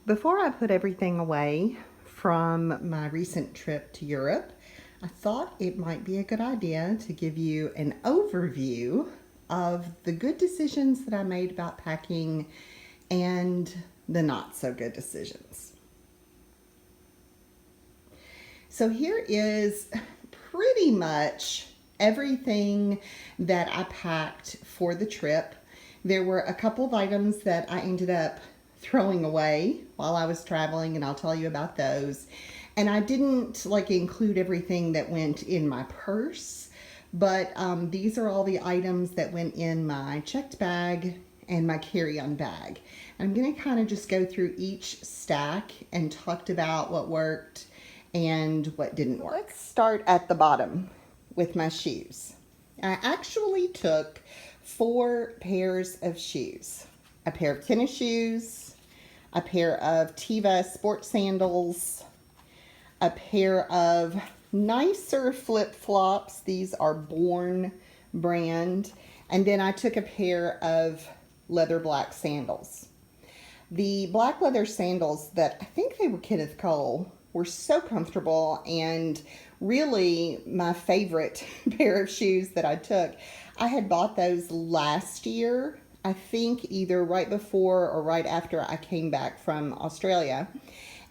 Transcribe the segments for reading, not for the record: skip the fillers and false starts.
Before I put everything away from my recent trip to Europe, I thought it might be a good idea to give you an overview of the good decisions that I made about packing and the not so good decisions. So here is pretty much everything that I packed for the trip. There were a couple of items that I ended up throwing away while I was traveling, and I'll tell you about those. And I didn't include everything that went in my purse, but these are all the items that went in my checked bag and my carry-on bag. I'm going to kind of just go through each stack and talked about what worked and what didn't work. Let's start at the bottom with my shoes. I actually took 4 pairs of shoes. A pair of tennis shoes, a pair of Teva sport sandals, a pair of nicer flip-flops. These are Born brand. And then I took a pair of leather black sandals. The black leather sandals that I think they were Kenneth Cole were so comfortable and really my favorite pair of shoes that I took. I had bought those last year, I think either right before or right after I came back from Australia,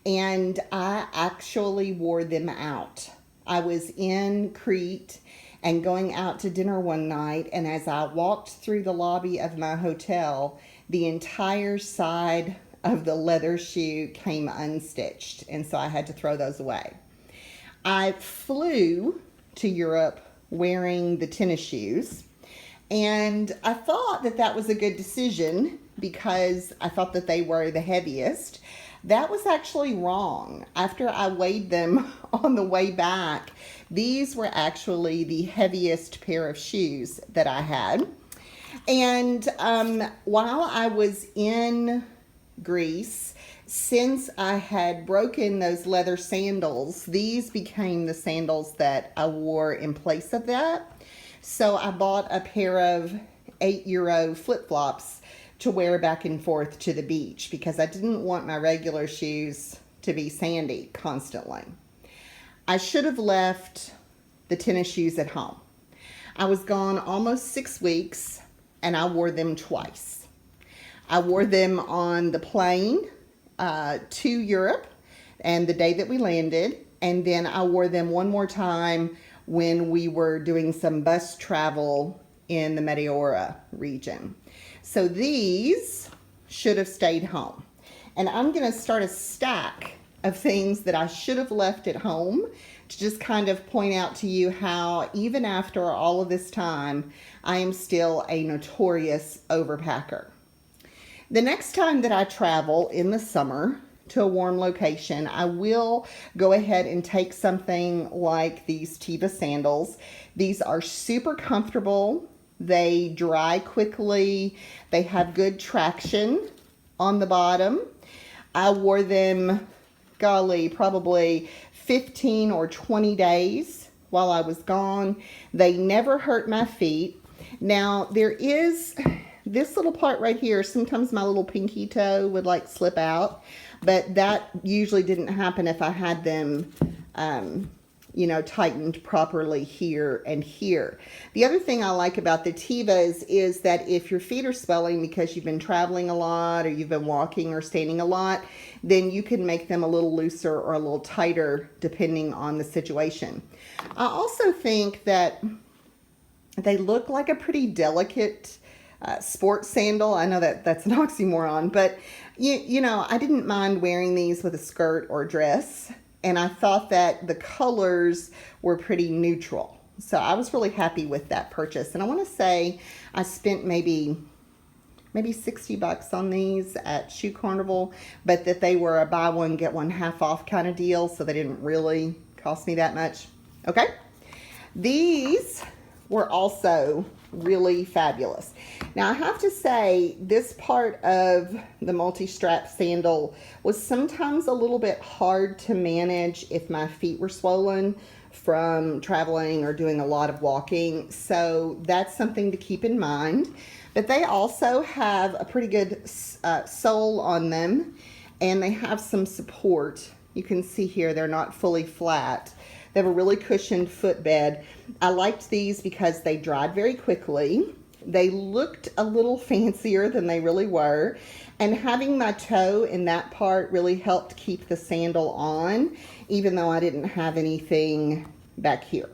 and I actually wore them out. I was in Crete and going out to dinner one night, and as I walked through the lobby of my hotel, the entire side of the leather shoe came unstitched, and so I had to throw those away. I flew to Europe wearing the tennis shoes, and I thought that that was a good decision because I thought that they were the heaviest. That was actually wrong. After I weighed them on the way back, these were actually the heaviest pair of shoes that I had. And while I was in Greece, since I had broken those leather sandals, these became the sandals that I wore in place of that. So I bought a pair of €8 flip-flops to wear back and forth to the beach because I didn't want my regular shoes to be sandy constantly. I should have left the tennis shoes at home. I was gone almost 6 weeks and I wore them twice. I wore them on the plane to Europe and the day that we landed, and then I wore them one more time when we were doing some bus travel in the Meteora region. So these should have stayed home. And I'm going to start a stack of things that I should have left at home to just kind of point out to you how even after all of this time, I am still a notorious overpacker. The next time that I travel in the summer to a warm location, I will go ahead and take something like these Teva sandals. These are super comfortable. They dry quickly. They have good traction on the bottom. I wore them, golly, probably 15 or 20 days while I was gone. They never hurt my feet. Now, there is this little part right here. Sometimes my little pinky toe would slip out, but that usually didn't happen if I had them tightened properly here and here. The other thing I like about the Tevas is that if your feet are swelling because you've been traveling a lot or you've been walking or standing a lot, then you can make them a little looser or a little tighter depending on the situation. I also think that they look like a pretty delicate sports sandal. I know that that's an oxymoron, but I didn't mind wearing these with a skirt or dress, and I thought that the colors were pretty neutral. So I was really happy with that purchase. And I want to say I spent maybe $60 on these at Shoe Carnival, but that they were a buy one get one half off kind of deal, so they didn't really cost me that much. Okay, these were also really fabulous. Now I have to say this part of the multi-strap sandal was sometimes a little bit hard to manage if my feet were swollen from traveling or doing a lot of walking. So that's something to keep in mind. But they also have a pretty good sole on them. and they have some support. You can see here they're not fully flat. They have a really cushioned footbed. I liked these because they dried very quickly. They looked a little fancier than they really were. And having my toe in that part really helped keep the sandal on, even though I didn't have anything back here.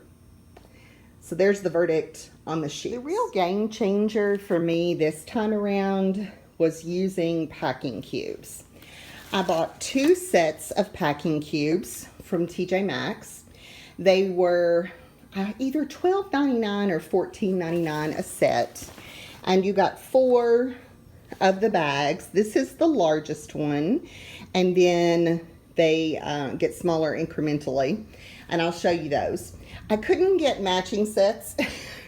So there's the verdict on the shoes. The real game changer for me this time around was using packing cubes. I bought 2 sets of packing cubes from TJ Maxx. They were either $12.99 or $14.99 a set. And you got 4 of the bags. This is the largest one. And then they get smaller incrementally. And I'll show you those. I couldn't get matching sets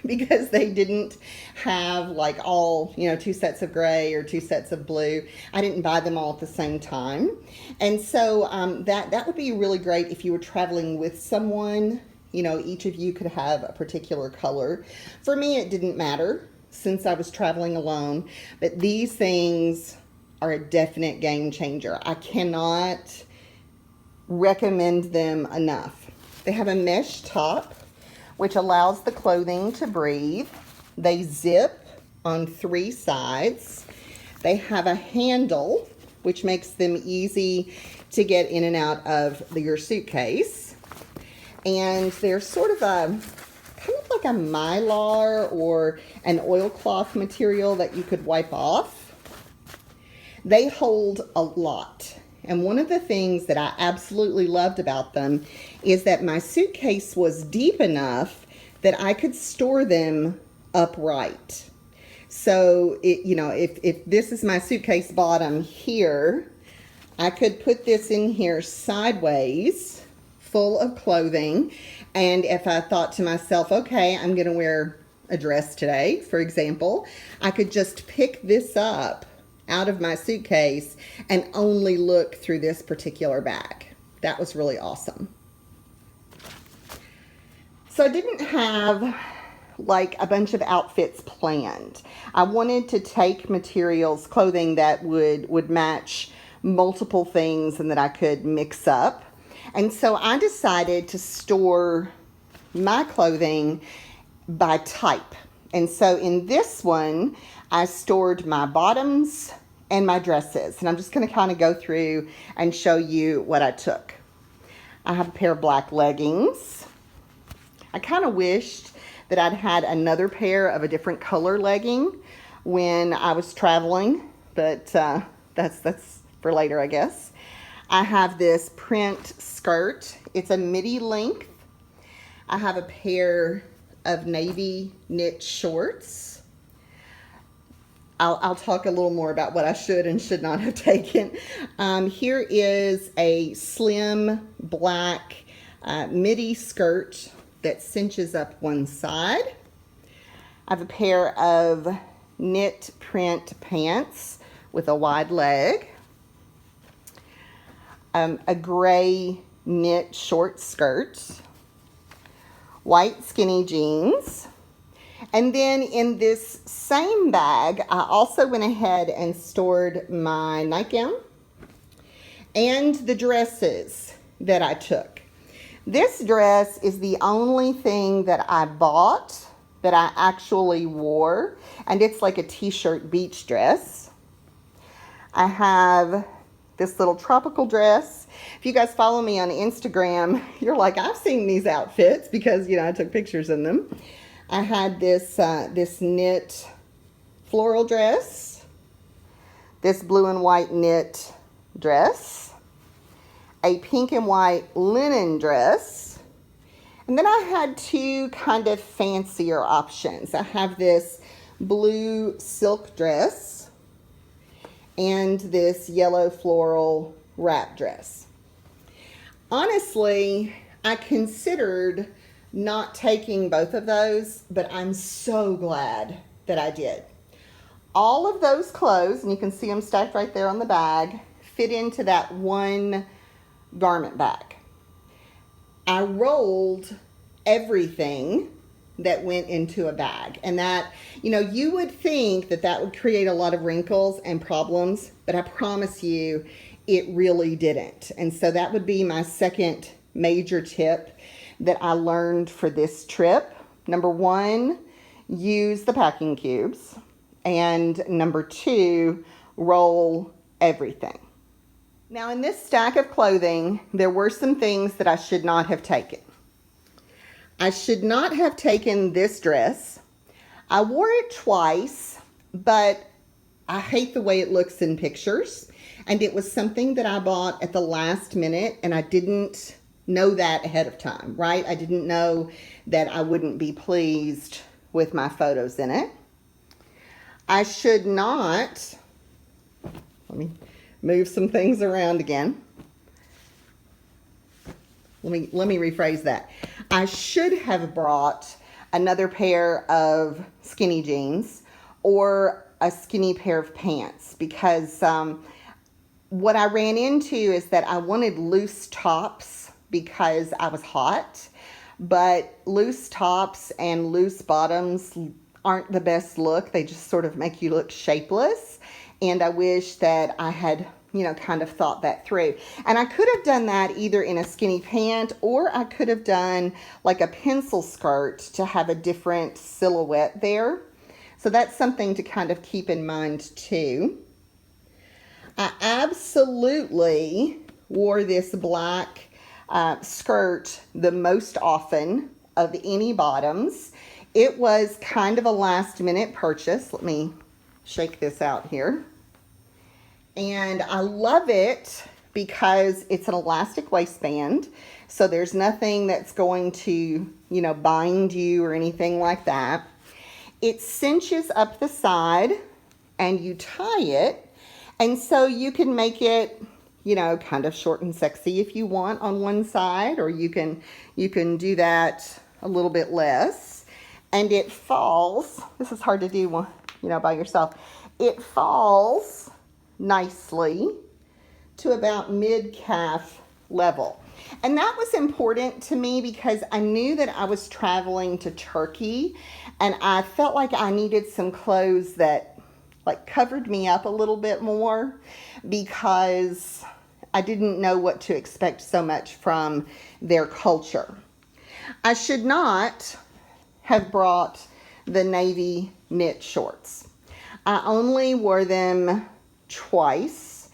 because they didn't have like all, 2 sets of gray or 2 sets of blue. I didn't buy them all at the same time. And so that would be really great if you were traveling with someone. Each of you could have a particular color. For me, it didn't matter since I was traveling alone. But these things are a definite game changer. I cannot recommend them enough. They have a mesh top, which allows the clothing to breathe. They zip on 3 sides. They have a handle, which makes them easy to get in and out of your suitcase. And they're sort of kind of like a mylar or an oilcloth material that you could wipe off. They hold a lot. And one of the things that I absolutely loved about them is that my suitcase was deep enough that I could store them upright. So, if this is my suitcase bottom here, I could put this in here sideways, full of clothing. And if I thought to myself, okay, I'm going to wear a dress today, for example, I could just pick this up out of my suitcase and only look through this particular bag. That was really awesome. So I didn't have like a bunch of outfits planned. I wanted to take clothing that would match multiple things and that I could mix up. And so I decided to store my clothing by type. And so in this one, I stored my bottoms and my dresses. And I'm just going to kind of go through and show you what I took. I have a pair of black leggings. I kind of wished that I'd had another pair of a different color legging when I was traveling, but that's for later, I guess. I have this print skirt. It's a midi length. I have a pair of navy knit shorts. I'll talk a little more about what I should and should not have taken. Here is a slim black midi skirt that cinches up one side. I have a pair of knit print pants with a wide leg. A gray knit short skirt. White skinny jeans. And then in this same bag, I also went ahead and stored my nightgown and the dresses that I took. This dress is the only thing that I bought that I actually wore, and it's like a t-shirt beach dress. I have this little tropical dress. If you guys follow me on Instagram, you're like, I've seen these outfits because, I took pictures in them. I had this knit floral dress, this blue and white knit dress, a pink and white linen dress, and then I had 2 kind of fancier options. I have this blue silk dress and this yellow floral wrap dress. Honestly, I considered not taking both of those, but I'm so glad that I did. All of those clothes, and you can see them stacked right there on the bag, fit into that one garment bag. I rolled everything that went into a bag, and that, you would think that would create a lot of wrinkles and problems, but I promise you, it really didn't. And so that would be my second major tip that I learned for this trip. Number one, use the packing cubes. And number two, roll everything. Now in this stack of clothing, there were some things that I should not have taken. I should not have taken this dress. I wore it twice, but I hate the way it looks in pictures. And it was something that I bought at the last minute, and I didn't know that ahead of time, right? I didn't know that I wouldn't be pleased with my photos in it. I should not, let me move some things around again. Let me rephrase that. I should have brought another pair of skinny jeans or a skinny pair of pants, because what I ran into is that I wanted loose tops because I was hot, but loose tops and loose bottoms aren't the best look. They just sort of make you look shapeless. And I wish that I had, kind of thought that through. And I could have done that either in a skinny pant, or I could have done like a pencil skirt to have a different silhouette there. So that's something to kind of keep in mind too. I absolutely wore this black skirt the most often of any bottoms. It was kind of a last minute purchase. Let me shake this out here. And I love it because it's an elastic waistband. So there's nothing that's going to, bind you or anything like that. It cinches up the side and you tie it. And so you can make it, kind of short and sexy if you want on one side, or you can do that a little bit less. And it falls, this is hard to do, by yourself. It falls nicely to about mid-calf level. And that was important to me because I knew that I was traveling to Turkey, and I felt like I needed some clothes that covered me up a little bit more, because I didn't know what to expect so much from their culture. I should not have brought the navy knit shorts. I only wore them twice,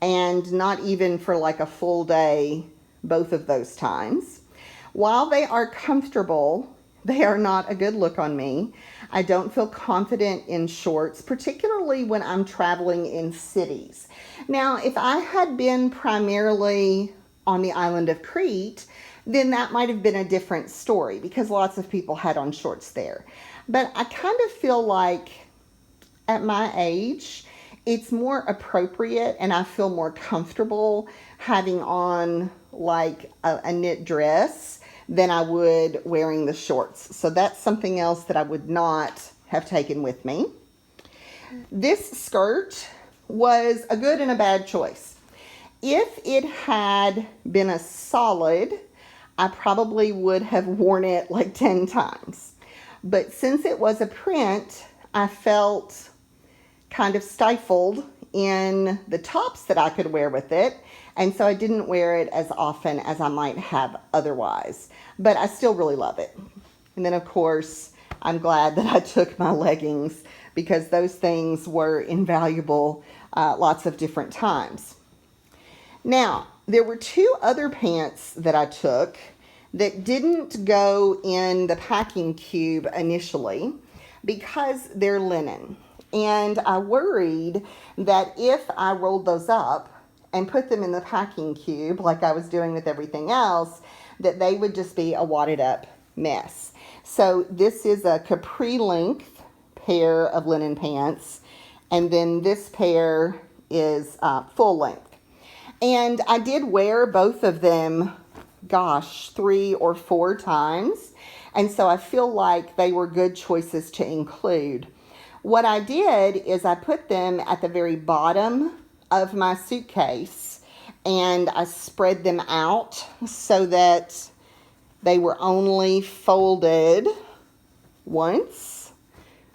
and not even for like a full day both of those times. While they are comfortable, they are not a good look on me. I don't feel confident in shorts, particularly when I'm traveling in cities. Now, if I had been primarily on the island of Crete, then that might have been a different story, because lots of people had on shorts there. But I kind of feel like at my age, it's more appropriate, and I feel more comfortable having on like a knit dress than I would wearing the shorts. So that's something else that I would not have taken with me. This skirt was a good and a bad choice. If it had been a solid, I probably would have worn it like 10 times. But since it was a print, I felt kind of stifled in the tops that I could wear with it. And so I didn't wear it as often as I might have otherwise. But I still really love it. And then, of course, I'm glad that I took my leggings, because those things were invaluable lots of different times. Now, there were two other pants that I took that didn't go in the packing cube initially because they're linen. And I worried that if I rolled those up and put them in the packing cube like I was doing with everything else, that they would just be a wadded up mess. So this is a capri length pair of linen pants, and then this pair is full length. And I did wear both of them, 3 or 4 times, and so I feel like they were good choices to include. What I did is I put them at the very bottom of my suitcase, and I spread them out so that they were only folded once.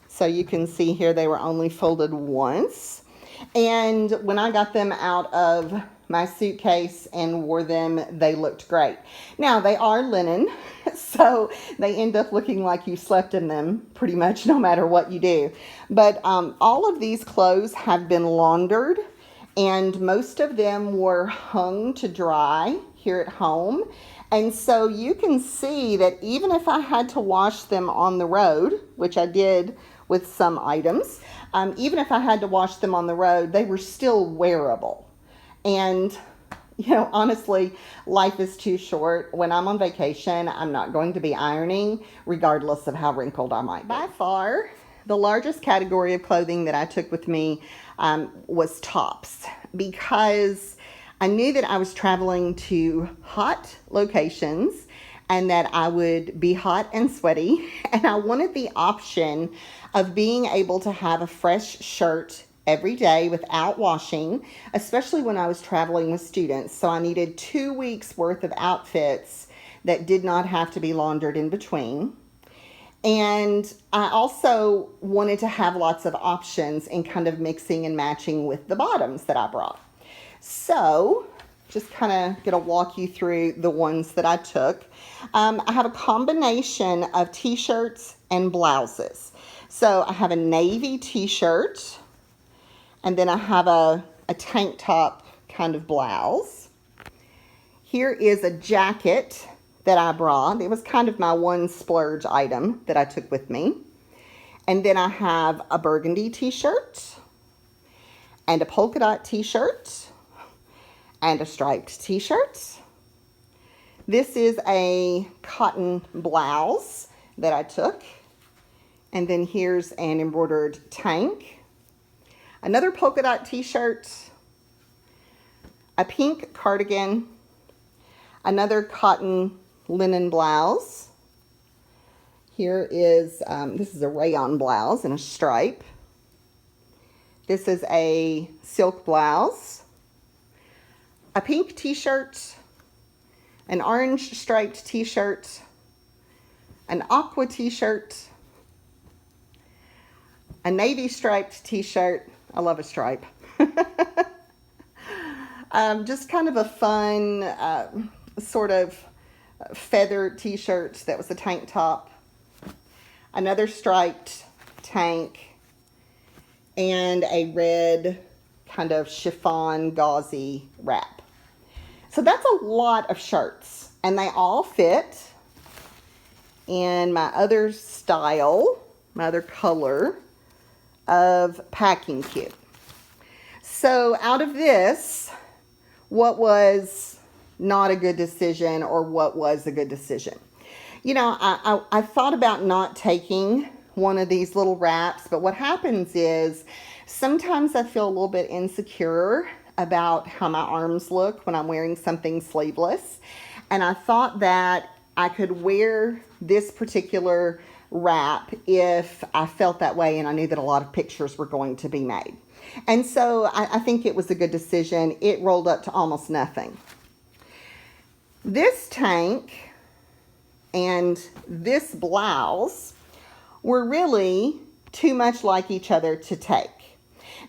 So you can see here they were only folded once. And when I got them out of my suitcase and wore them, they looked great. Now, they are linen, so they end up looking like you slept in them pretty much no matter what you do. But all of these clothes have been laundered, and most of them were hung to dry here at home. And so you can see that even if I had to wash them on the road, which I did with some items, even if I had to wash them on the road, they were still wearable. And, you know, honestly, life is too short. When I'm on vacation, I'm not going to be ironing, regardless of how wrinkled I might be. By far, the largest category of clothing that I took with me was tops, because I knew that I was traveling to hot locations and that I would be hot and sweaty. And I wanted the option of being able to have a fresh shirt every day without washing, especially when I was traveling with students. So I needed 2 weeks worth of outfits that did not have to be laundered in between. And I also wanted to have lots of options in kind of mixing and matching with the bottoms that I brought. So just kind of going to walk you through the ones that I took. I have a combination of t-shirts and blouses. So I have a navy t-shirt, and then I have a tank top kind of blouse. Here is a jacket that I brought. It was kind of my one splurge item that I took with me. And then I have a burgundy t-shirt and a polka dot t-shirt and a striped t-shirt. This is a cotton blouse that I took. And then here's an embroidered tank. Another polka dot t-shirt, a pink cardigan, another cotton linen blouse. Here is, this is a rayon blouse and a stripe. This is a silk blouse, a pink t-shirt, an orange striped t-shirt, an aqua t-shirt, a navy striped t-shirt. I love a stripe. Just kind of a fun sort of feather t-shirt that was a tank top. Another striped tank. And a red kind of chiffon gauzy wrap. So that's a lot of shirts. And they all fit in my other style, my other color of packing cube. So out of this, what was not a good decision or what was a good decision? You know, I thought about not taking one of these little wraps, but what happens is sometimes I feel a little bit insecure about how my arms look when I'm wearing something sleeveless. And I thought that I could wear this particular wrap if I felt that way and I knew that a lot of pictures were going to be made. And so I think it was a good decision. It rolled up to almost nothing. This tank and this blouse were really too much like each other to take.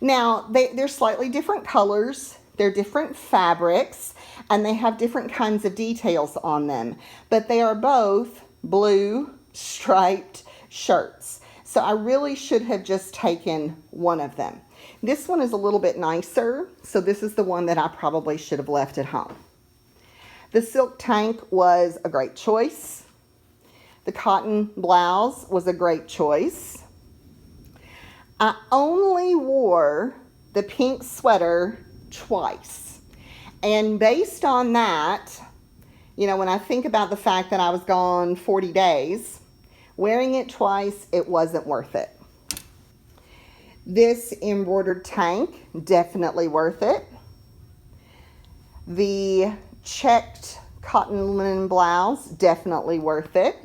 Now, they're slightly different colors, they're different fabrics, and they have different kinds of details on them. But they are both blue striped shirts. So I really should have just taken one of them. This one is a little bit nicer, so this is the one that I probably should have left at home. The silk tank was a great choice. The cotton blouse was a great choice. I only wore the pink sweater twice. And based on that, you know, when I think about the fact that I was gone 40 days, wearing it twice, it wasn't worth it. This embroidered tank, definitely worth it. The checked cotton linen blouse, definitely worth it.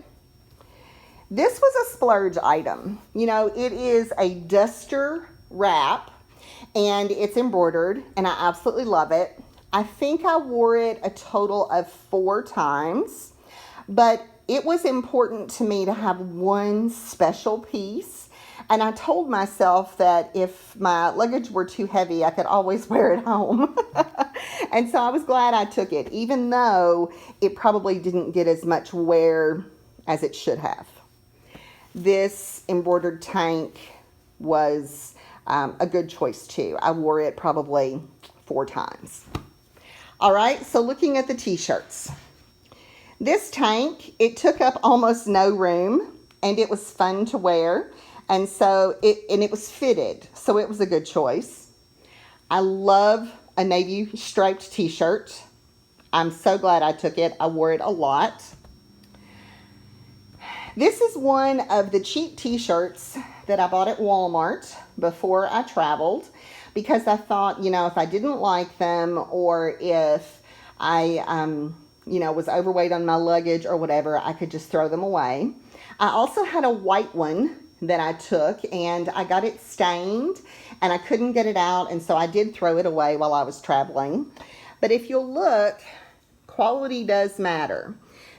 This was a splurge item. You know, it is a duster wrap and it's embroidered and I absolutely love it. I think I wore it a total of 4 times, but it was important to me to have one special piece. And I told myself that if my luggage were too heavy, I could always wear it home. And so I was glad I took it, even though it probably didn't get as much wear as it should have. This embroidered tank was a good choice too. I wore it probably 4 times. All right, so looking at the t-shirts. This tank, it took up almost no room, and it was fun to wear. And so it was fitted, so it was a good choice. I love a navy striped t-shirt. I'm so glad I took it. I wore it a lot. This is one of the cheap t-shirts that I bought at Walmart before I traveled, because I thought, if I didn't like them, or if I, was overweight on my luggage or whatever, I could just throw them away. I also had a white one that I took, and I got it stained, and I couldn't get it out, and so I did throw it away while I was traveling. But if you'll look, quality does matter.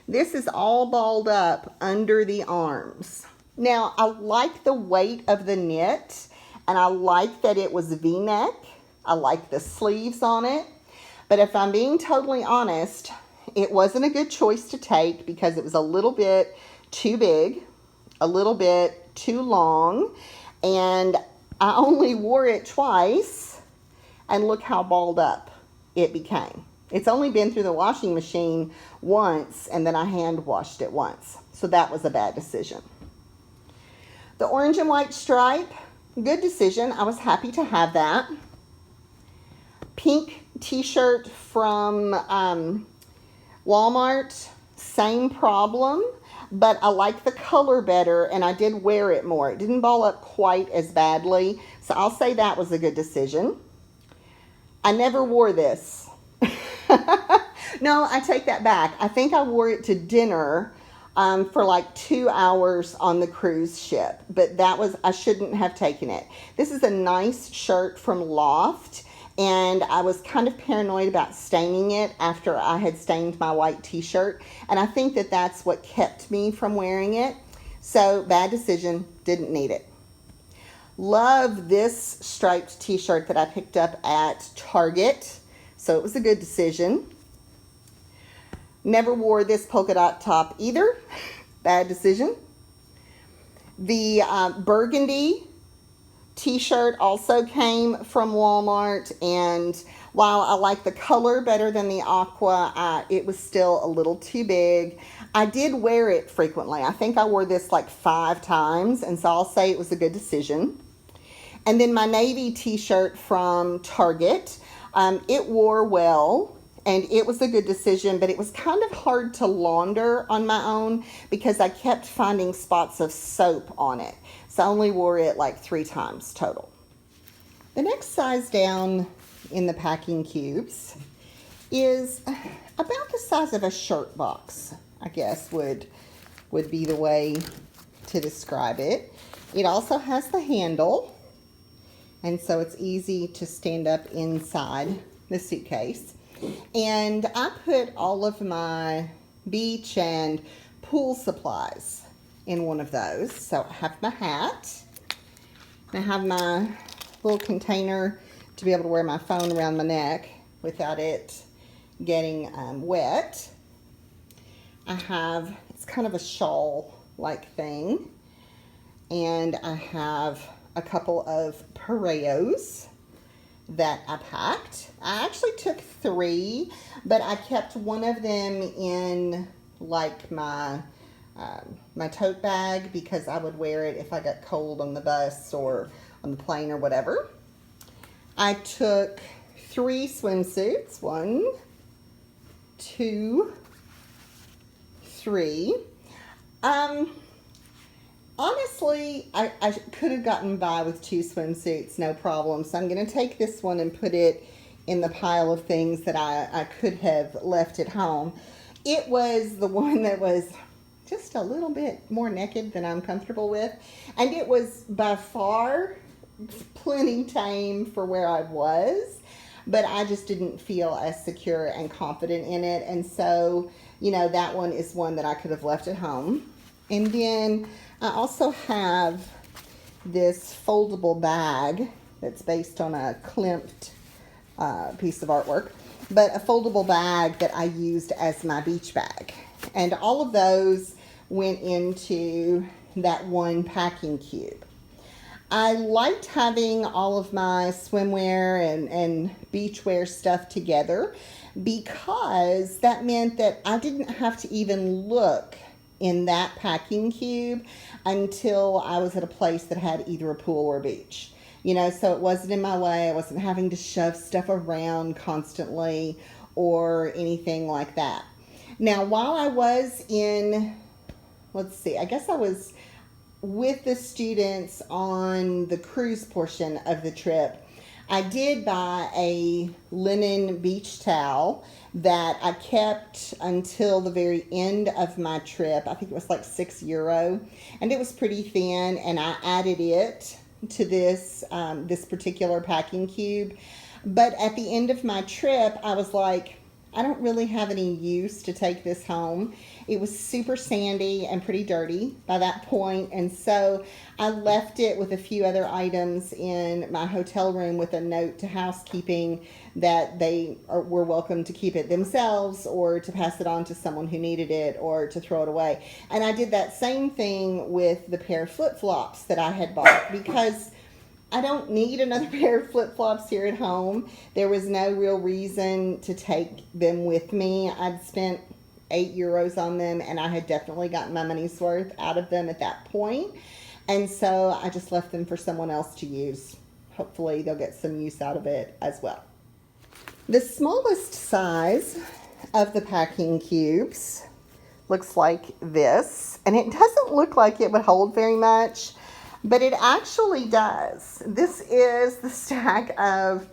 This is all balled up under the arms. Now, I like the weight of the knit, and I like that it was V-neck. I like the sleeves on it. But if I'm being totally honest, it wasn't a good choice to take because it was a little bit too big, a little bit too long, and I only wore it twice, and look how balled up it became. It's only been through the washing machine once, and then I hand washed it once. So that was a bad decision. The orange and white stripe, good decision. I was happy to have that. Pink t-shirt from Walmart, same problem, but I like the color better, and I did wear it more. It didn't ball up quite as badly, so I'll say that was a good decision. I never wore this. No, I take that back. I think I wore it to dinner for like 2 hours on the cruise ship, but I shouldn't have taken it. This is a nice shirt from Loft, and I was kind of paranoid about staining it after I had stained my white t-shirt, and I think that that's what kept me from wearing it. So bad decision, didn't need it. Love this striped t-shirt that I picked up at Target, so it was a good decision. Never wore this polka dot top either. Bad decision. The burgundy t-shirt also came from Walmart, and while I like the color better than the aqua, it was still a little too big. I did wear it frequently. I think I wore this like 5 times, and so I'll say it was a good decision. And then my navy t-shirt from Target, it wore well. And it was a good decision, but it was kind of hard to launder on my own because I kept finding spots of soap on it. So I only wore it like 3 times total. The next size down in the packing cubes is about the size of a shirt box, I guess would be the way to describe it. It also has the handle, and so it's easy to stand up inside the suitcase. And I put all of my beach and pool supplies in one of those. So I have my hat. I have my little container to be able to wear my phone around my neck without it getting wet. It's kind of a shawl-like thing. And I have a couple of pareos that I packed. I actually took 3, but I kept one of them in like my tote bag because I would wear it if I got cold on the bus or on the plane or whatever. I took 3 swimsuits. 1, 2, 3. Honestly, I could have gotten by with 2 swimsuits, no problem. So I'm going to take this one and put it in the pile of things that I could have left at home. It was the one that was just a little bit more naked than I'm comfortable with. And it was by far plenty tame for where I was. But I just didn't feel as secure and confident in it. And so, that one is one that I could have left at home. And then I also have this foldable bag that's based on a Klimt piece of artwork, but a foldable bag that I used as my beach bag. And all of those went into that one packing cube. I liked having all of my swimwear and beachwear stuff together because that meant that I didn't have to even look in that packing cube until I was at a place that had either a pool or a beach. You know, so it wasn't in my way. I wasn't having to shove stuff around constantly or anything like that. Now, while I was in, let's see, I guess I was with the students on the cruise portion of the trip, I did buy a linen beach towel that I kept until the very end of my trip. I think it was like €6, and it was pretty thin, and I added it to this particular packing cube. But at the end of my trip, I was like, I don't really have any use to take this home. It was super sandy and pretty dirty by that point, and so I left it with a few other items in my hotel room with a note to housekeeping that they were welcome to keep it themselves or to pass it on to someone who needed it or to throw it away. And I did that same thing with the pair of flip-flops that I had bought because I don't need another pair of flip-flops here at home. There was no real reason to take them with me. I'd spent €8 on them, and I had definitely gotten my money's worth out of them at that point. And so I just left them for someone else to use. Hopefully they'll get some use out of it as well. The smallest size of the packing cubes looks like this, and it doesn't look like it would hold very much, but it actually does. This is the stack of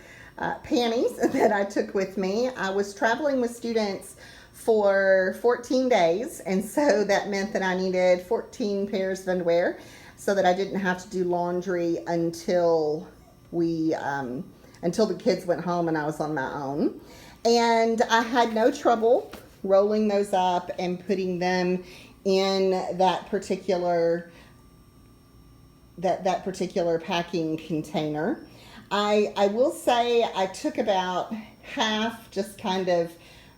panties that I took with me. I was traveling with students for 14 days, and so that meant that I needed 14 pairs of underwear so that I didn't have to do laundry until the kids went home and I was on my own. And I had no trouble rolling those up and putting them in that particular packing container. I will say I took about half just kind of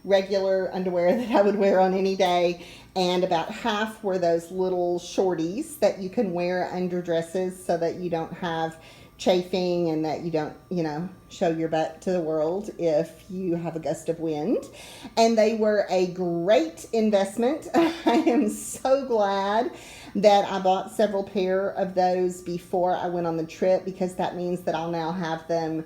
regular underwear that I would wear on any day, and about half were those little shorties that you can wear under dresses so that you don't have chafing and that you don't, show your butt to the world if you have a gust of wind. And they were a great investment. I am so glad that I bought several pair of those before I went on the trip, because that means that I'll now have them,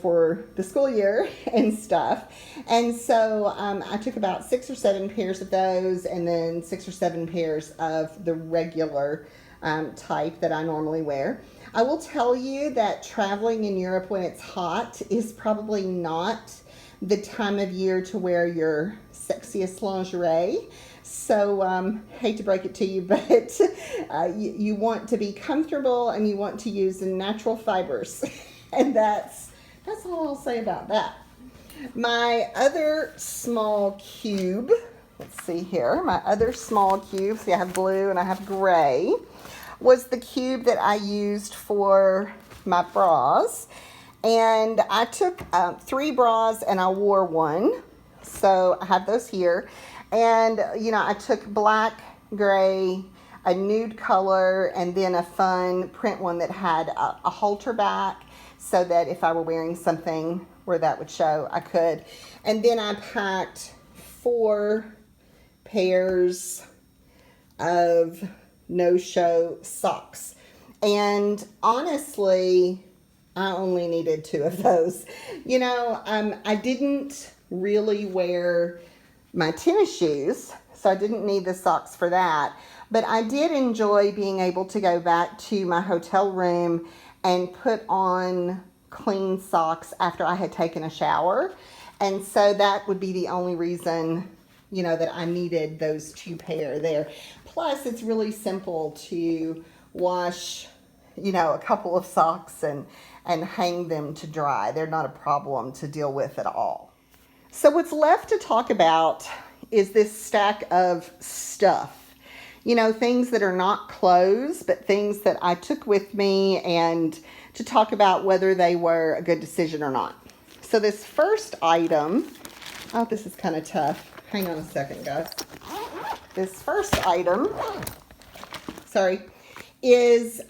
for the school year and stuff. And so I took about 6 or 7 pairs of those, and then 6 or 7 pairs of the regular type that I normally wear. I will tell you that traveling in Europe when it's hot is probably not the time of year to wear your sexiest lingerie. So, hate to break it to you, but you want to be comfortable and you want to use natural fibers. And that's all I'll say about that. My other small cube, let's see here, my other small cube, see I have blue and I have gray, was the cube that I used for my bras. And I took 3 bras and I wore one. So I have those here. And, I took black, gray, a nude color, and then a fun print one that had a halter back so that if I were wearing something where that would show, I could. And then I packed 4 pairs of no-show socks. And honestly, I only needed 2 of those. I didn't really wear my tennis shoes, so I didn't need the socks for that. But I did enjoy being able to go back to my hotel room and put on clean socks after I had taken a shower. And so that would be the only reason, that I needed those 2 pair there. Plus, it's really simple to wash, a couple of socks and hang them to dry. They're not a problem to deal with at all. So what's left to talk about is this stack of stuff. you know, things that are not clothes, but things that I took with me and to talk about whether they were a good decision or not. So this first item, oh, this is kind of tough. Hang on a second, guys. This first item, sorry, is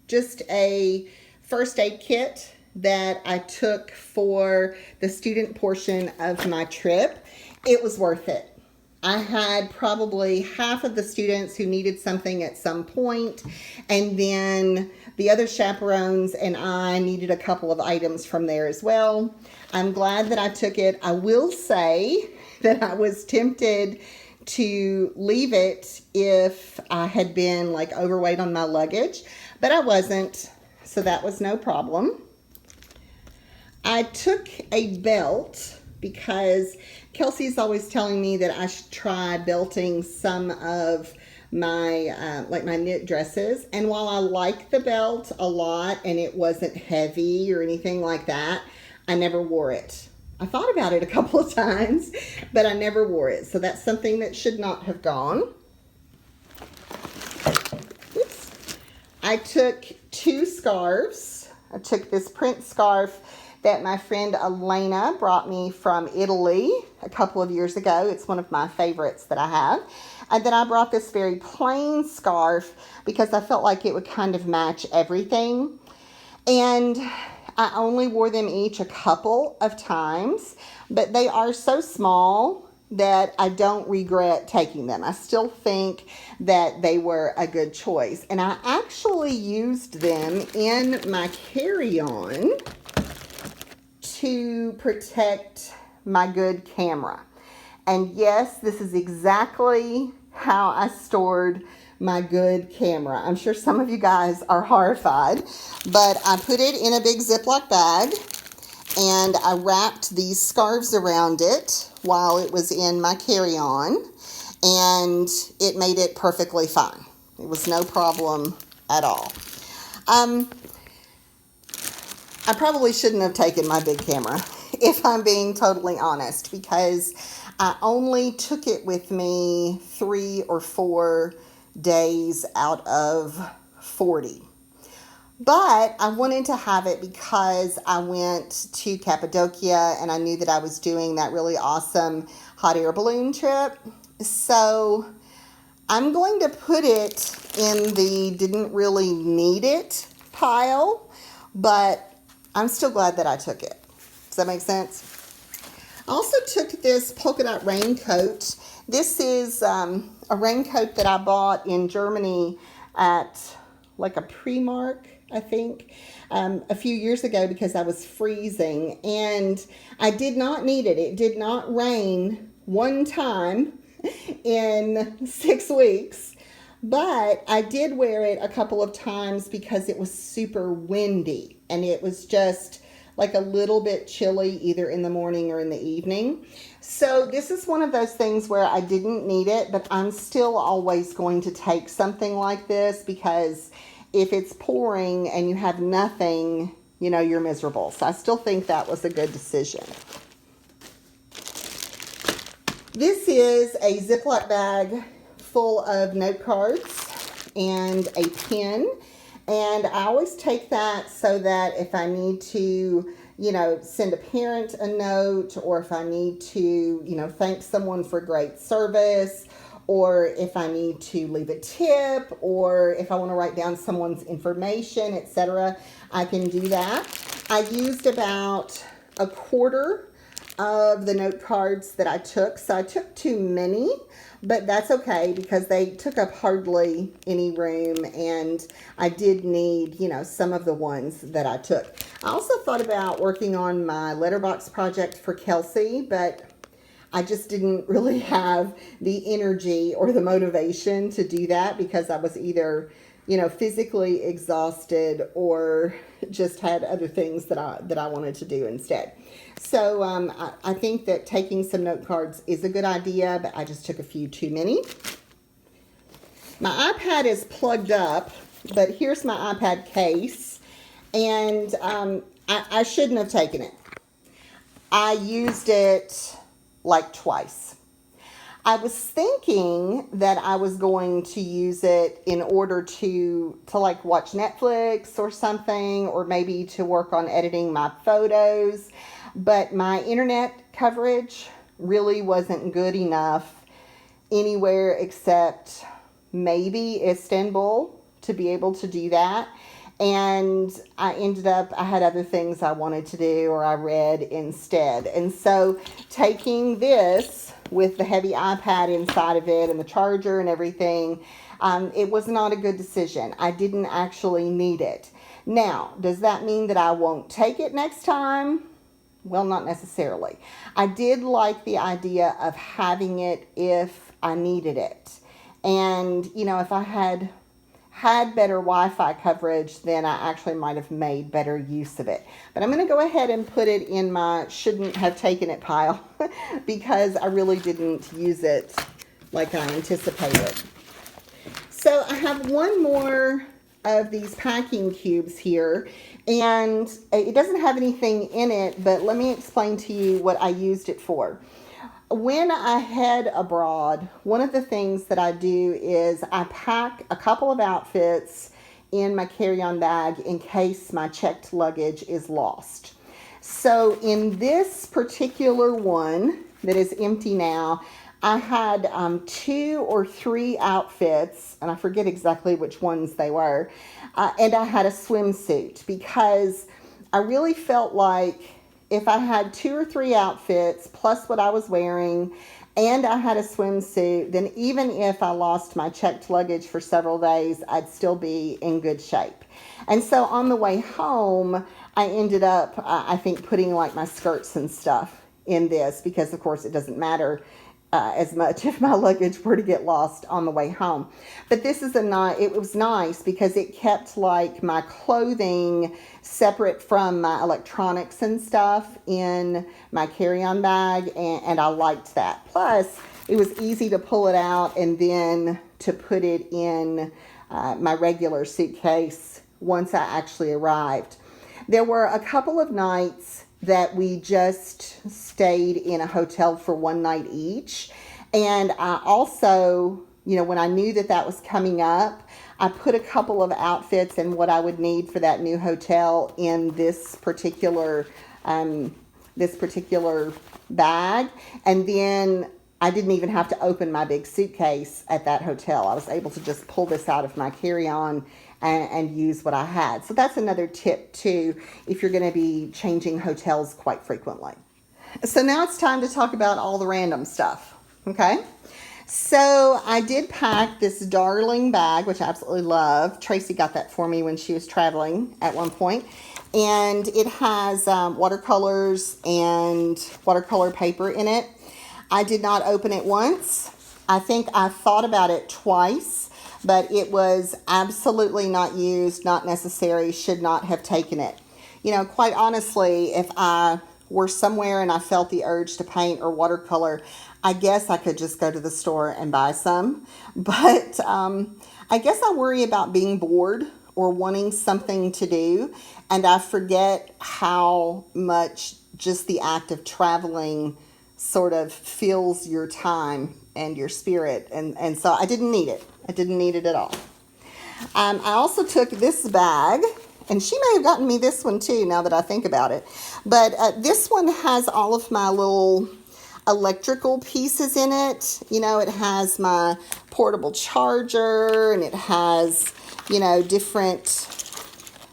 just a first aid kit that I took for the student portion of my trip. It was worth it. I had probably half of the students who needed something at some point, and then the other chaperones and I needed a couple of items from there as well. I'm glad that I took it. I will say that I was tempted to leave it if I had been like overweight on my luggage, but I wasn't, so that was no problem. I took a belt because Kelsey's always telling me that I should try belting some of my like my knit dresses, and while I like the belt a lot and it wasn't heavy or anything like that, I never wore it. I thought about it a couple of times, but I never wore it, so that's something that should not have gone. Oops. I took 2 scarves. I took this print scarf that my friend Elena brought me from Italy a couple of years ago. It's one of my favorites that I have. And then I brought this very plain scarf because I felt like it would kind of match everything. And I only wore them each a couple of times, but they are so small that I don't regret taking them. I still think that they were a good choice. And I actually used them in my carry-on to protect my good camera. And yes, this is exactly how I stored my good camera. I'm sure some of you guys are horrified, but I put it in a big Ziploc bag and I wrapped these scarves around it while it was in my carry-on, and it made it perfectly fine. It was no problem at all. I probably shouldn't have taken my big camera, if I'm being totally honest, because I only took it with me 3 or 4 days out of 40. But I wanted to have it because I went to Cappadocia and I knew that I was doing that really awesome hot air balloon trip. So I'm going to put it in the didn't really need it pile, but I'm still glad that I took it. Does that make sense? I also took this polka dot raincoat. This is a raincoat that I bought in Germany at like a Primark, I think, a few years ago because I was freezing. And I did not need it. It did not rain one time in 6 weeks. But I did wear it a couple of times because it was super windy. And it was just like a little bit chilly either in the morning or in the evening. So this is one of those things where I didn't need it, but I'm still always going to take something like this because if it's pouring and you have nothing, you know, you're miserable. So I still think that was a good decision. This is a Ziploc bag full of note cards and a pen. And I always take that so that if I need to, you know, send a parent a note, or if I need to, you know, thank someone for great service, or if I need to leave a tip, or if I want to write down someone's information, etc., I can do that. I used about a quarter of the note cards that I took, so I took too many, but that's okay because they took up hardly any room, and I did need, you know, some of the ones that I took. I also thought about working on my letterbox project for Kelsey, but I just didn't really have the energy or the motivation to do that because I was either, you know, physically exhausted or just had other things that I wanted to do instead. So I think that taking some note cards is a good idea, but I just took a few too many. My iPad is plugged up, but here's my iPad case, and I shouldn't have taken it. I used it like twice. I was thinking that I was going to use it in order to like watch Netflix or something, or maybe to work on editing my photos. But my internet coverage really wasn't good enough anywhere except maybe Istanbul to be able to do that. And I had other things I wanted to do or I read instead. And so taking this with the heavy iPad inside of it and the charger and everything, it was not a good decision. I didn't actually need it. Now, does that mean that I won't take it next time? Well, not necessarily. I did like the idea of having it if I needed it. And, if I had better Wi-Fi coverage, then I actually might have made better use of it. But I'm going to go ahead and put it in my shouldn't have taken it pile because I really didn't use it like I anticipated. So I have one more of these packing cubes here, and it doesn't have anything in it, but let me explain to you what I used it for. When I head abroad, one of the things that I do is I pack a couple of outfits in my carry-on bag in case my checked luggage is lost. So in this particular one that is empty now, I had 2 or 3 outfits, and I forget exactly which ones they were, and I had a swimsuit because I really felt like if I had 2 or 3 outfits plus what I was wearing and I had a swimsuit, then even if I lost my checked luggage for several days, I'd still be in good shape. And so on the way home, I ended up, I think, putting like my skirts and stuff in this because, of course, it doesn't matter as much if my luggage were to get lost on the way home. But this is it was nice because it kept like my clothing separate from my electronics and stuff in my carry-on bag, and I liked that. Plus, it was easy to pull it out and then to put it in my regular suitcase once I actually arrived. There were a couple of nights that we just stayed in a hotel for one night each. And I also, when I knew that was coming up, I put a couple of outfits and what I would need for that new hotel in this particular bag. And then I didn't even have to open my big suitcase at that hotel. I was able to just pull this out of my carry-on and use what I had. So that's another tip too, if you're going to be changing hotels quite frequently. So now it's time to talk about all the random stuff. Okay. So I did pack this darling bag, which I absolutely love. Tracy got that for me when she was traveling at one point. And it has watercolors and watercolor paper in it. I did not open it once. I think I thought about it twice, but it was absolutely not used, not necessary, should not have taken it. Quite honestly, if I were somewhere and I felt the urge to paint or watercolor, I guess I could just go to the store and buy some. But I guess I worry about being bored or wanting something to do, and I forget how much just the act of traveling sort of fills your time and your spirit, and so I didn't need it. I didn't need it at all. I also took this bag, and she may have gotten me this one too now that I think about it, but this one has all of my little electrical pieces in it. It has my portable charger, and it has different,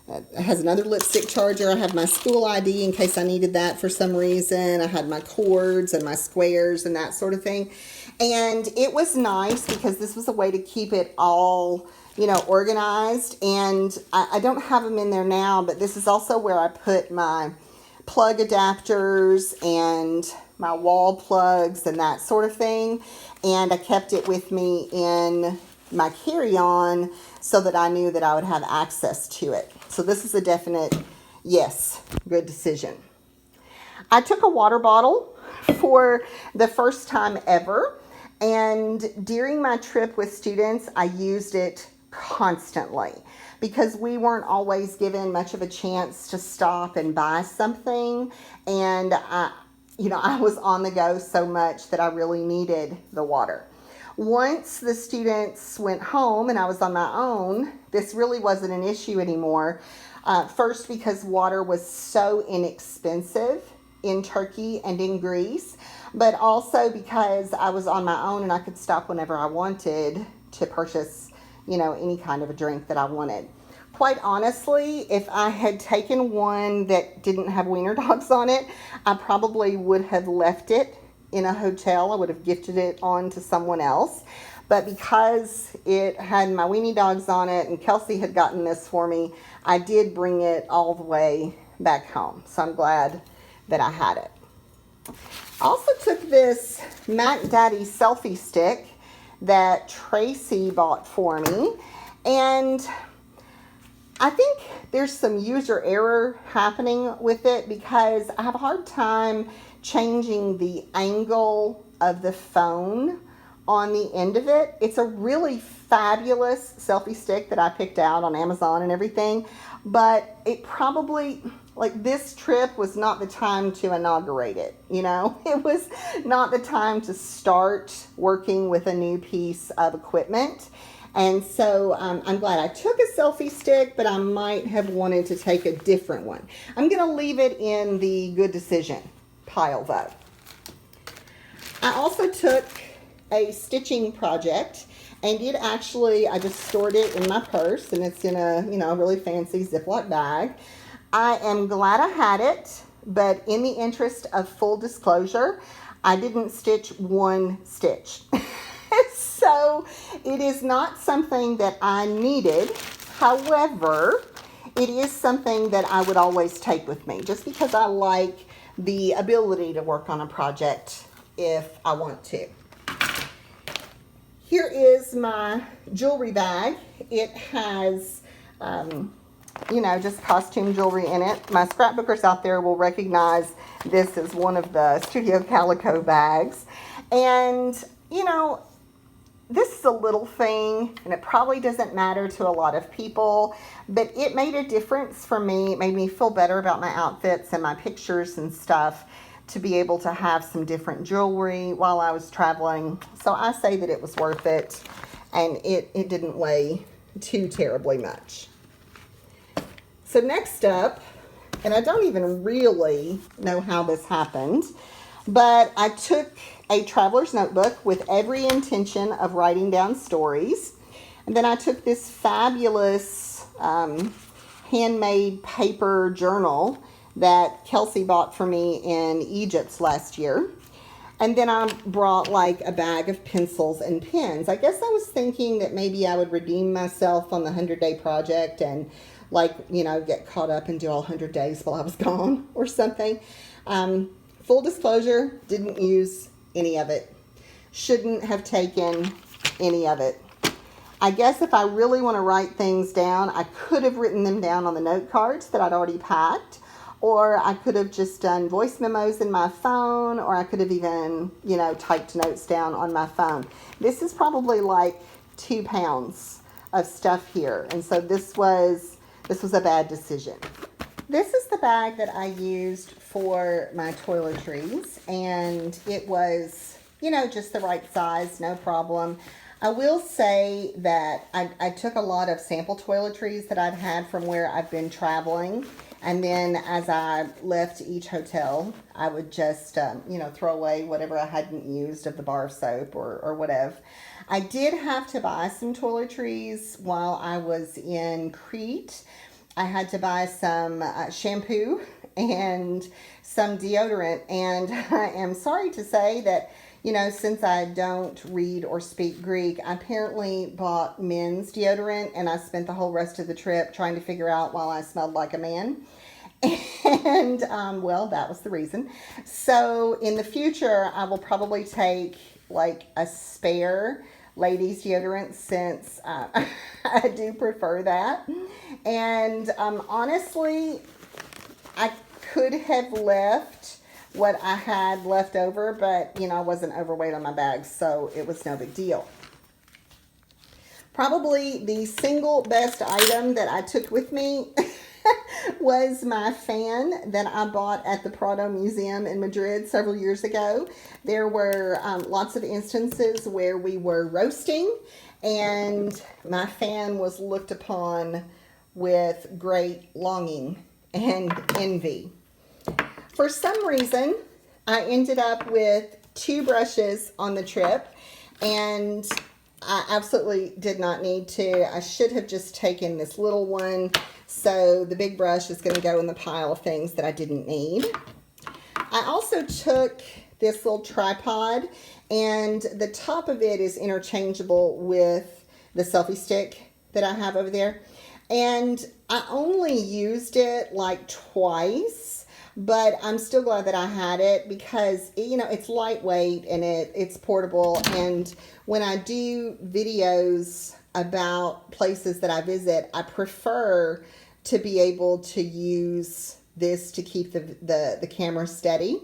it has another lipstick charger. I have my school ID in case I needed that for some reason. I had my cords and my squares and that sort of thing. And it was nice because this was a way to keep it all, organized. And I don't have them in there now, but this is also where I put my plug adapters and my wall plugs and that sort of thing. And I kept it with me in my carry-on so that I knew that I would have access to it. So this is a definite, yes, good decision. I took a water bottle for the first time ever, and during my trip with students, I used it constantly because we weren't always given much of a chance to stop and buy something, and you know, I was on the go so much that I really needed the water. Once the students went home and I was on my own, this really wasn't an issue anymore. First, because water was so inexpensive in Turkey and in Greece, but also because I was on my own and I could stop whenever I wanted to purchase, you know, any kind of a drink that I wanted. Quite honestly, if I had taken one that didn't have wiener dogs on it, I probably would have left it in a hotel. I would have gifted it on to someone else. But because it had my weenie dogs on it and Kelsey had gotten this for me, I did bring it all the way back home. So I'm glad that I had it. I also took this Mac Daddy selfie stick that Tracy bought for me. And I think there's some user error happening with it because I have a hard time changing the angle of the phone on the end of it. It's a really fabulous selfie stick that I picked out on Amazon and everything, but it probably, like, this trip was not the time to inaugurate it, you know? It was not the time to start working with a new piece of equipment. And so I'm glad I took a selfie stick, but I might have wanted to take a different one. I'm going to leave it in the good decision pile though. I also took a stitching project, and it actually, I just stored it in my purse, and it's in a, you know, really fancy Ziploc bag. I am glad I had it, but in the interest of full disclosure, I didn't stitch one stitch. So it is not something that I needed. However, it is something that I would always take with me just because I like the ability to work on a project if I want to. Here is my jewelry bag. It has, you know, just costume jewelry in it. My scrapbookers out there will recognize this as one of the Studio Calico bags. And, you know, this is a little thing, and it probably doesn't matter to a lot of people, but it made a difference for me. It made me feel better about my outfits and my pictures and stuff to be able to have some different jewelry while I was traveling. So I say that it was worth it, and it didn't weigh too terribly much. So next up, and I don't even really know how this happened, but I took a traveler's notebook with every intention of writing down stories. And then I took this fabulous handmade paper journal that Kelsey bought for me in Egypt last year. And then I brought like a bag of pencils and pens. I guess I was thinking that maybe I would redeem myself on the 100-day project and, like, you know, get caught up and do all 100 days while I was gone or something. Full disclosure, didn't use any of it. Shouldn't have taken any of it. I guess if I really want to write things down, I could have written them down on the note cards that I'd already packed, or I could have just done voice memos in my phone, or I could have even, you know, typed notes down on my phone. This is probably like 2 pounds of stuff here, and so this was a bad decision. This is the bag that I used for my toiletries, and it was, you know, just the right size, no problem. I will say that I took a lot of sample toiletries that I'd had from where I've been traveling, and then as I left each hotel, I would just, you know, throw away whatever I hadn't used of the bar soap or whatever. I did have to buy some toiletries while I was in Crete. I had to buy some shampoo and some deodorant, and I am sorry to say that, you know, since I don't read or speak Greek, I apparently bought men's deodorant, and I spent the whole rest of the trip trying to figure out why I smelled like a man. And, well, that was the reason. So in the future, I will probably take like a spare ladies deodorant since I do prefer that. And honestly, I could have left what I had left over, but, you know, I wasn't overweight on my bags, so it was no big deal. Probably the single best item that I took with me was my fan that I bought at the Prado Museum in Madrid several years ago. There were lots of instances where we were roasting, and my fan was looked upon with great longing and envy. For some reason, I ended up with 2 brushes on the trip, and I absolutely did not need to. I should have just taken this little one, so the big brush is going to go in the pile of things that I didn't need. I also took this little tripod, and the top of it is interchangeable with the selfie stick that I have over there. And I only used it like twice, but I'm still glad that I had it because, you know, it's lightweight and it's portable. And when I do videos about places that I visit, I prefer to be able to use this to keep the camera steady.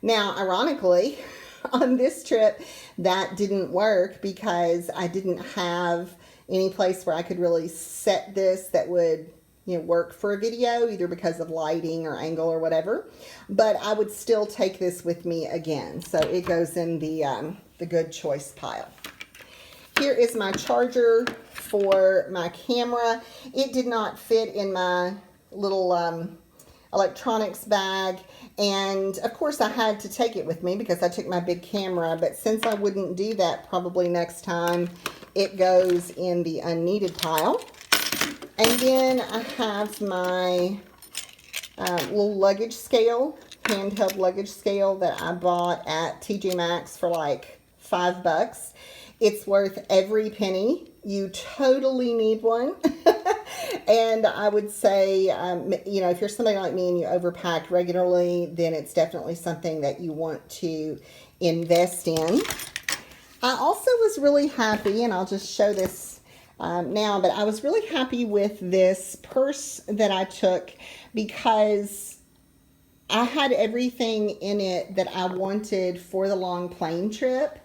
Now, ironically, on this trip, that didn't work because I didn't have any place where I could really set this that would, you know, work for a video, either because of lighting or angle or whatever. But I would still take this with me again. So it goes in the good choice pile. Here is my charger for my camera. It did not fit in my little electronics bag, and of course I had to take it with me because I took my big camera, but since I wouldn't do that probably next time, it goes in the unneeded pile. And then I have my little luggage scale, handheld luggage scale that I bought at TJ Maxx for like $5. It's worth every penny. You totally need one. And I would say, you know, if you're somebody like me and you overpack regularly, then it's definitely something that you want to invest in. I also was really happy, and I'll just show this now, but I was really happy with this purse that I took because I had everything in it that I wanted for the long plane trip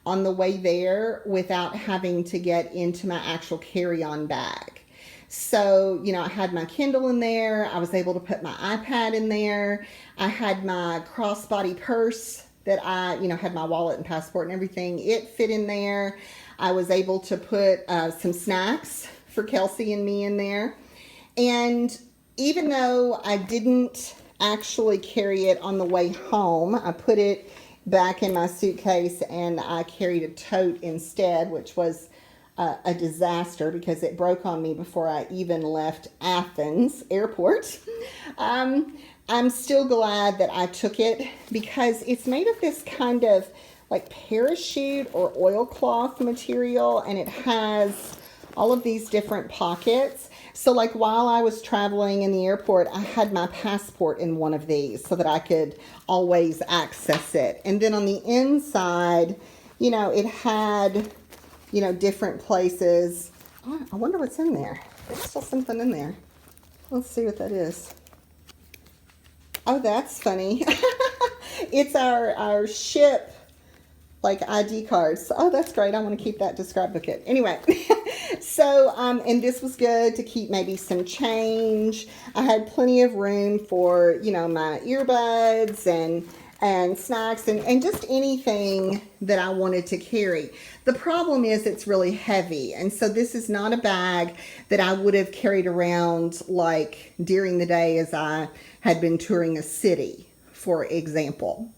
on the way there without having to get into my actual carry-on bag. So, you know, I had my Kindle in there. I was able to put my iPad in there. I had my crossbody purse that I, you know, had my wallet and passport and everything. It fit in there. I was able to put some snacks for Kelsey and me in there. And even though I didn't actually carry it on the way home, I put it back in my suitcase and I carried a tote instead, which was a disaster because it broke on me before I even left Athens airport. I'm still glad that I took it because it's made of this kind of like parachute or oilcloth material, and it has all of these different pockets. So like while I was traveling in the airport, I had my passport in one of these so that I could always access it. And then on the inside, you know, it had, you know, different places. Oh, I wonder what's in there. There's still something in there. Let's see what that is. Oh, that's funny. It's our ship, like ID cards. Oh, that's great. I want to keep that to scrapbook it. Anyway, so, and this was good to keep maybe some change. I had plenty of room for, you know, my earbuds and snacks and just anything that I wanted to carry. The problem is it's really heavy. And so this is not a bag that I would have carried around like during the day as I had been touring a city, for example.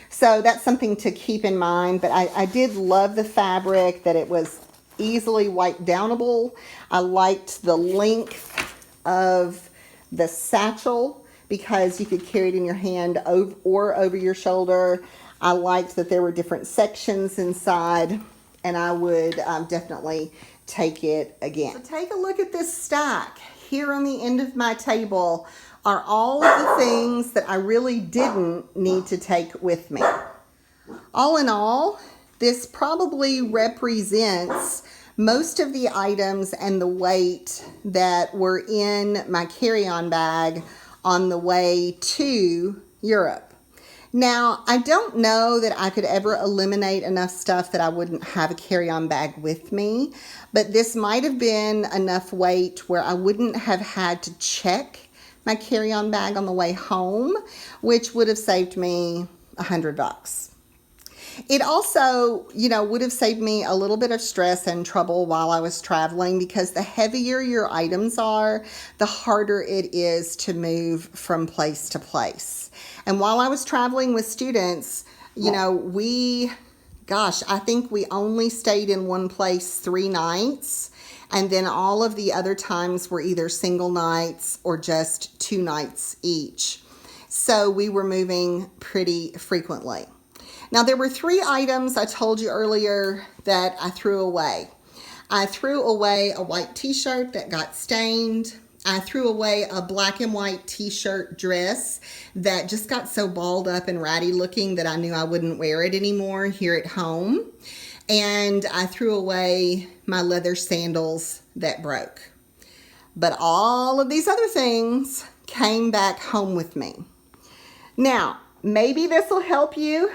So that's something to keep in mind. But I did love the fabric, that it was easily wipe downable. I liked the length of the satchel because you could carry it in your hand or over your shoulder. I liked that there were different sections inside, and I would definitely take it again. So take a look at this stack. Here on the end of my table are all of the things that I really didn't need to take with me. All in all, this probably represents most of the items and the weight that were in my carry-on bag on the way to Europe. Now, I don't know that I could ever eliminate enough stuff that I wouldn't have a carry-on bag with me, but this might have been enough weight where I wouldn't have had to check my carry-on bag on the way home, which would have saved me $100. It also, would have saved me a little bit of stress and trouble while I was traveling, because the heavier your items are, the harder it is to move from place to place. And while I was traveling with students, I think we only stayed in one place 3 nights. And then all of the other times were either single nights or just 2 nights each. So we were moving pretty frequently. Now, there were 3 items I told you earlier that I threw away. I threw away a white t-shirt that got stained. I threw away a black and white t-shirt dress that just got so balled up and ratty looking that I knew I wouldn't wear it anymore here at home. And I threw away my leather sandals that broke. But all of these other things came back home with me. Now, maybe this will help you.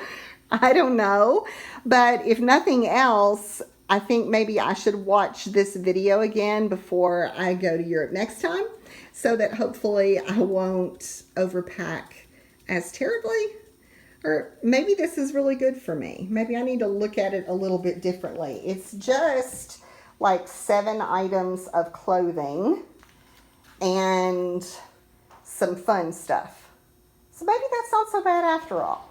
I don't know, but if nothing else, I think maybe I should watch this video again before I go to Europe next time, so that hopefully I won't overpack as terribly. Or maybe this is really good for me. Maybe I need to look at it a little bit differently. It's just like 7 items of clothing and some fun stuff. So maybe that's not so bad after all.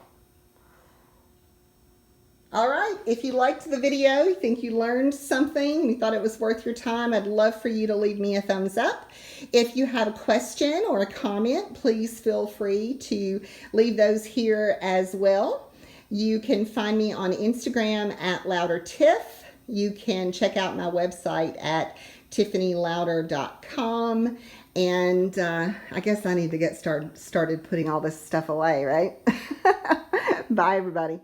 All right, if you liked the video, you think you learned something, you thought it was worth your time, I'd love for you to leave me a thumbs up. If you have a question or a comment, please feel free to leave those here as well. You can find me on Instagram at loudertiff. You can check out my website at tiffanylouder.com. And I guess I need to get started putting all this stuff away, right? Bye, everybody.